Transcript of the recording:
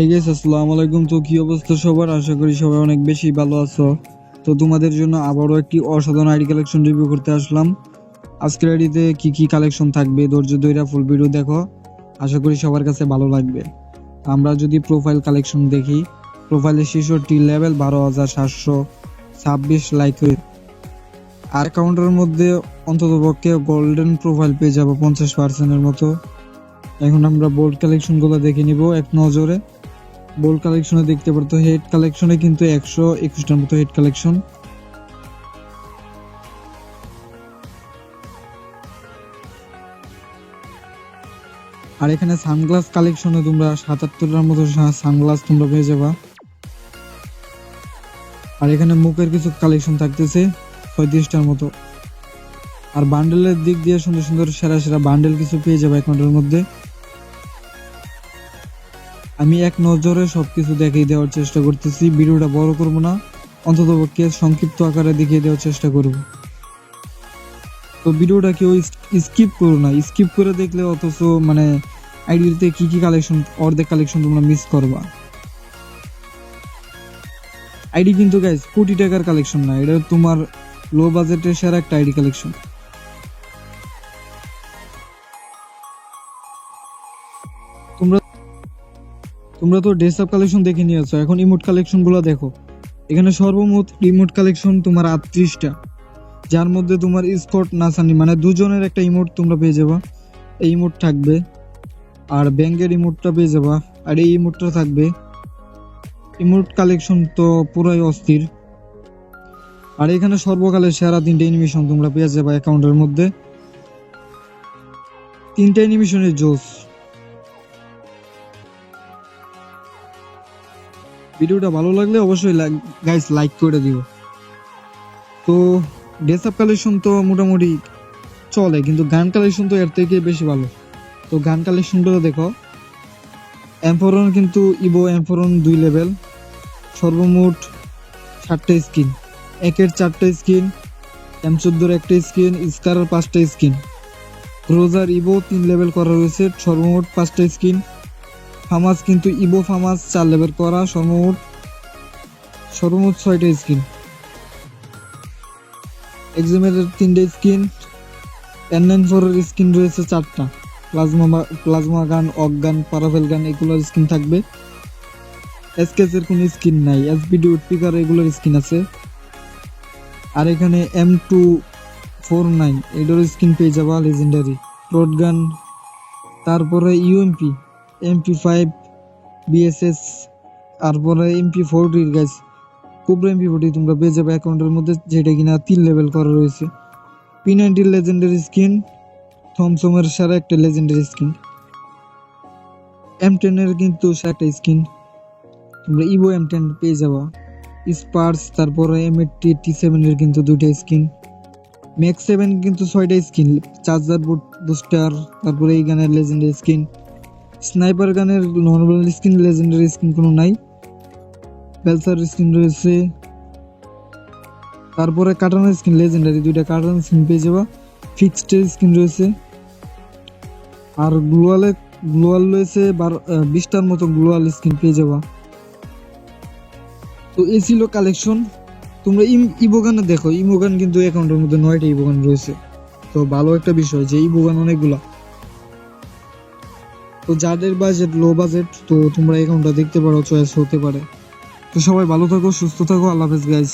এই গাইস আসসালামু আলাইকুম। তো কি অবস্থা সবার? আশা করি সবাই অনেক বেশি ভালো আছো। তো তোমাদের জন্য আবারও একটি অসাধারণ আইডি কালেকশন রিভিউ করতে আসলাম। আজকের আইডিতে কি কি কালেকশন থাকবে ধৈর্য ধরে ফুল ভিডিও দেখো, আশা করি সবার কাছে ভালো লাগবে। আমরা যদি প্রোফাইল কালেকশন দেখি, প্রোফাইলে 66 লেভেল 12,726 লাইক হয়ে, আর অ্যাকাউন্টের মধ্যে অন্ততপক্ষে গোল্ডেন প্রোফাইল পেয়ে যাবো 50%-এর মতো। এখন আমরা বোল্ড কালেকশনগুলো দেখে নিব এক নজরে। বোল্ড কালেকশনে দেখতে পারতো হেড কালেকশনে কিন্তু 121টার মতো হেড কালেকশন। আর এখানে সানগ্লাস কালেকশনে তোমরা 77টার মতো সানগ্লাস তোমরা পেয়ে যাবা। আর এখানে মুখের কিছু কালেকশন থাকতেছে 35টার মতো। আর বান্ডেলের দিক দিয়ে সুন্দর সুন্দর সেরা সেরা বান্ডেল কিছু পেয়ে যাবে অ্যাকাউন্টের মধ্যে। আমি এক নজরে সবকিছু দেখিয়ে দেওয়ার চেষ্টা করতেছি, ভিডিওটা বড় করব না, অন্ততপক্ষে সংক্ষিপ্ত আকারে দেখিয়ে দেওয়ার চেষ্টা করব। তো ভিডিওটা কেউ স্কিপ করো না, স্কিপ করে দেখলে অথচ মানে আইডিতে কি কি কালেকশন, অর্ধেক কালেকশন তোমরা মিস করবা। আইডি কিন্তু গাইস কোটি টাকার কালেকশন না, এটা তোমার লো বাজেটের সেরা একটা আইডি কালেকশন। তোমরা তোমরা তো ড্রেস আপ কালেকশন দেখে নিয়েছো, এখন ইমোট কালেকশন গুলো দেখো। এখানে সর্বমোট ইমোট কালেকশন তোমার 38টা, যার মধ্যে তোমার স্কট নাসানি মানে দুজনের একটা ইমোট তোমরা পেয়ে যাবা, এই ইমোট থাকবে। আর ব্যাংকের ইমোটটা পেয়ে যাবা, আর এই ইমোটটা থাকবে। ইমোট কালেকশন তো পুরাই অস্থির। আর এখানে সর্বকালের সেরা 3টে অ্যানিমেশন তোমরা পেয়ে যাবা অ্যাকাউন্টের মধ্যে। 3টে অ্যানিমেশনের জোস। ভিডিওটা ভালো লাগলে অবশ্যই গাইস লাইক করে দিও। তো ড্রেস আপ কালেকশন তো মোটামুটি চলে, কিন্তু গান কালেকশন তো এর থেকে বেশি ভালো। তো গান কালেকশনগুলো দেখো। এমফোরন কিন্তু ইভো এমফোরন 2 লেভেল, সর্বমোট 7টা স্কিন, 1-এর 4টা স্কিন, M14-এর একটা স্কিন, স্কারের 5টা স্কিন। রোজার ইভো 3 লেভেল করা রয়েছে, সর্বমোট 5টা স্কিন। ফামাস কিন্তু ইভো ফামাস 4 লেভেল করা, সর্বমোট 6টা স্কিন। এক্সিমের 3টে স্কিন, N94-এর স্কিন রয়েছে 4টা, প্লাজমা গান, অক গান, পারাফেল গান এগুলোর স্কিন থাকবে। এসকেসের কোনো স্কিন নাই, এসবিডি উডপিকার এগুলোর স্কিন আছে। আর এখানে M249 এটার স্কিন পেয়ে যাবা লেজেন্ডারি। রোড গান, তারপরে ইউএমপি, MP5, বিএসএস, তারপরে MP40 গাইস, কোবরা MP40 তোমরা পেয়ে যাবে অ্যাকাউন্টের মধ্যে, যেটা কিনা 3 লেভেল করা রয়েছে। P90 লেজেন্ডারি স্কিন, থমসমের সেরা একটা লেজেন্ডারি স্কিন। M10 এর কিন্তু সেরা একটা স্কিন তোমরা ইভো M10 পেয়ে যাবা। স্পার্স, তারপরে M80 T7 এর কিন্তু 2টা স্কিন। ম্যাক্স 7 কিন্তু 6টা স্কিন, চার্জার বুস্টার, তারপরে এই গানের লেজেন্ডারি স্কিন। স্নাইপার গানের নর্মাল স্কিন, লেজেন্ডারি স্কিন কোনো নাই। বেলসার স্কিন রয়েছে, তারপরে কাটানোর স্কিন লেজেন্ডারি 2টা কাটানোর স্কিন পেয়ে যাবা। ফিক্সড স্কিন রয়েছে, আর গ্লোয়াল রয়েছে 20টার মতো গ্লোয়াল স্কিন পেয়ে যাবা। তো এই ছিল কালেকশন। তোমরা ইবোগানে দেখো, ইবোগান কিন্তু অ্যাকাউন্টের মধ্যে 9টা ইবোগান রয়েছে। তো ভালো একটা বিষয় যে ইবোগান অনেকগুলা। তো যাদের বাজেট লো বাজেট, তো তোমরা অ্যাকাউন্টটা দেখতে পারো, চয়েস হতে পারে। তো সবাই ভালো থাকো, সুস্থ থাকো, আল্লাহ হাফেজ গাইস।